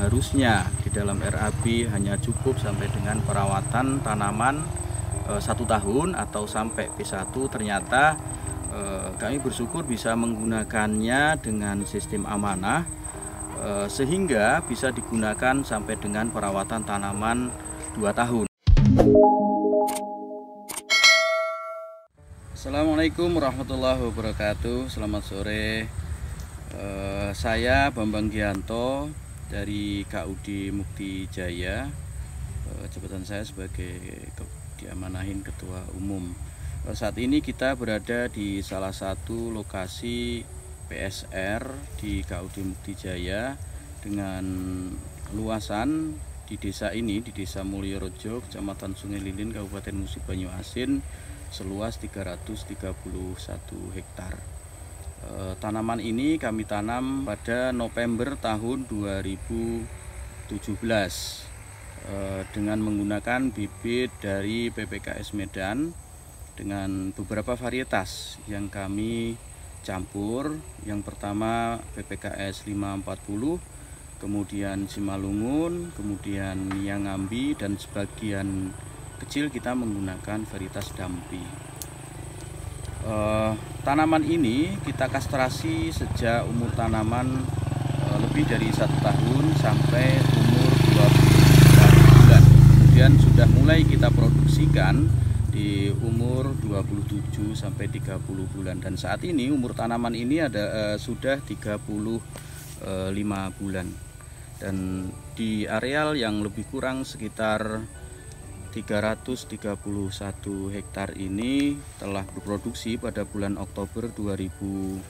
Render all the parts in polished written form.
seharusnya di dalam RAB hanya cukup sampai dengan perawatan tanaman 1 tahun atau sampai P1, ternyata kami bersyukur bisa menggunakannya dengan sistem amanah sehingga bisa digunakan sampai dengan perawatan tanaman 2 tahun. Assalamualaikum warahmatullahi wabarakatuh. Selamat sore. Saya Bambang Gianto dari KUD Mukti Jaya. Jabatan saya sebagai diamanahin Ketua Umum. Saat ini kita berada di salah satu lokasi PSR di KUD Mukti Jaya dengan luasan di desa ini, di Desa Mulyorejo, Kecamatan Sungai Lilin, Kabupaten Musi Banyuasin, seluas 331 hektar. Tanaman ini kami tanam pada November tahun 2017 dengan menggunakan bibit dari PPKS Medan dengan beberapa varietas yang kami campur. Yang pertama PPKS 540, kemudian Simalungun, kemudian Niangambi, dan sebagian kecil kita menggunakan varietas Dampi. Tanaman ini kita kastrasi sejak umur tanaman lebih dari 1 tahun sampai umur 24 bulan. Kemudian sudah mulai kita produksikan di umur 27 sampai 30 bulan, dan saat ini umur tanaman ini sudah 35 bulan, dan di areal yang lebih kurang sekitar 331 hektar ini telah berproduksi pada bulan Oktober 2020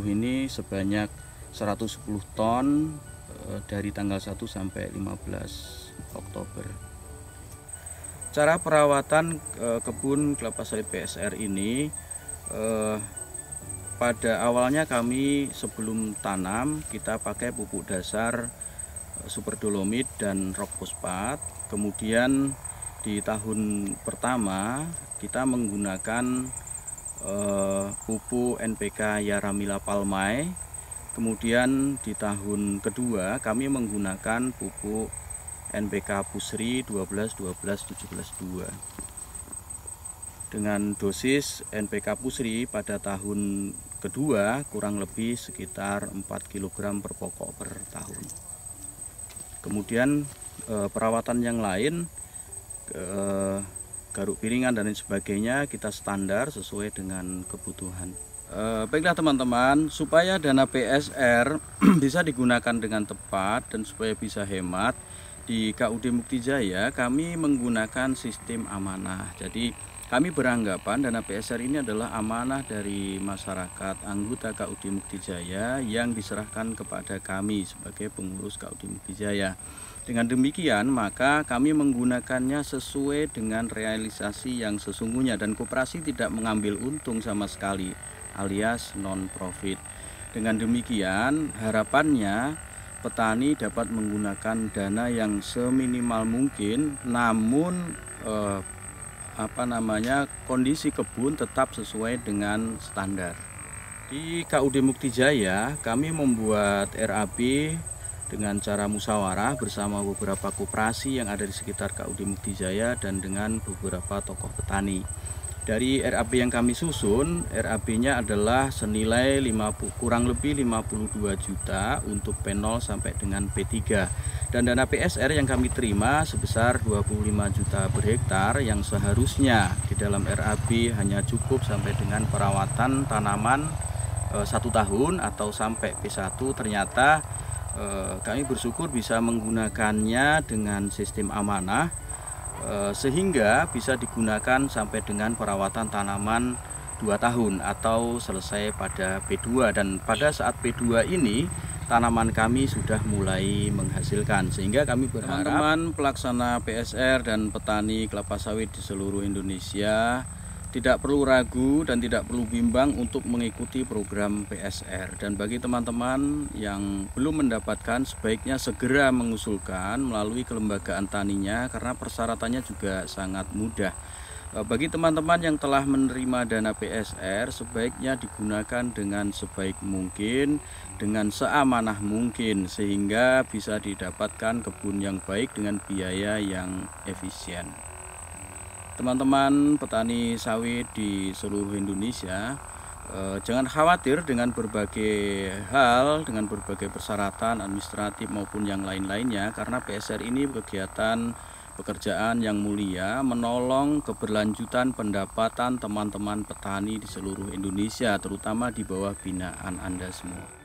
ini sebanyak 110 ton dari tanggal 1 sampai 15 Oktober. Cara perawatan kebun kelapa sawit PSR ini, pada awalnya kami sebelum tanam kita pakai pupuk dasar super dolomit dan rock fosfat. Kemudian di tahun pertama kita menggunakan pupuk NPK Yaramila Palmai. Kemudian di tahun kedua kami menggunakan pupuk NPK Pusri 12-12-17-2 dengan dosis NPK Pusri pada tahun kedua kurang lebih sekitar 4 kg per pokok per tahun. Kemudian perawatan yang lain, garuk piringan dan lain sebagainya kita standar sesuai dengan kebutuhan. Baiklah teman-teman, supaya dana PSR bisa digunakan dengan tepat dan supaya bisa hemat, di KUD Mukti Jaya kami menggunakan sistem amanah. Jadi kami beranggapan dana PSR ini adalah amanah dari masyarakat anggota KUD Mukti Jaya yang diserahkan kepada kami sebagai pengurus KUD Mukti Jaya. Dengan demikian maka kami menggunakannya sesuai dengan realisasi yang sesungguhnya, dan koperasi tidak mengambil untung sama sekali, alias non-profit. Dengan demikian harapannya petani dapat menggunakan dana yang seminimal mungkin, namun kondisi kebun tetap sesuai dengan standar. Di KUD Mukti Jaya kami membuat RAB dengan cara musyawarah bersama beberapa koperasi yang ada di sekitar KUD Mukti Jaya dan dengan beberapa tokoh petani. Dari RAB yang kami susun, RAB-nya adalah senilai kurang lebih 52 juta untuk P0 sampai dengan P3. Dan dana PSR yang kami terima sebesar 25 juta per hektar yang seharusnya di dalam RAB hanya cukup sampai dengan perawatan tanaman 1 tahun atau sampai P1, ternyata kami bersyukur bisa menggunakannya dengan sistem amanah sehingga bisa digunakan sampai dengan perawatan tanaman 2 tahun atau selesai pada P2, dan pada saat P2 ini tanaman kami sudah mulai menghasilkan, sehingga kami berharap teman-teman pelaksana PSR dan petani kelapa sawit di seluruh Indonesia tidak perlu ragu dan tidak perlu bimbang untuk mengikuti program PSR. Dan bagi teman-teman yang belum mendapatkan, sebaiknya segera mengusulkan melalui kelembagaan taninya karena persyaratannya juga sangat mudah. Bagi teman-teman yang telah menerima dana PSR, sebaiknya digunakan dengan sebaik mungkin, dengan seamanah mungkin, sehingga bisa didapatkan kebun yang baik dengan biaya yang efisien. Teman-teman petani sawit di seluruh Indonesia, jangan khawatir dengan berbagai hal, dengan berbagai persyaratan administratif maupun yang lain-lainnya, karena PSR ini pekerjaan yang mulia, menolong keberlanjutan pendapatan teman-teman petani di seluruh Indonesia, terutama di bawah binaan Anda semua.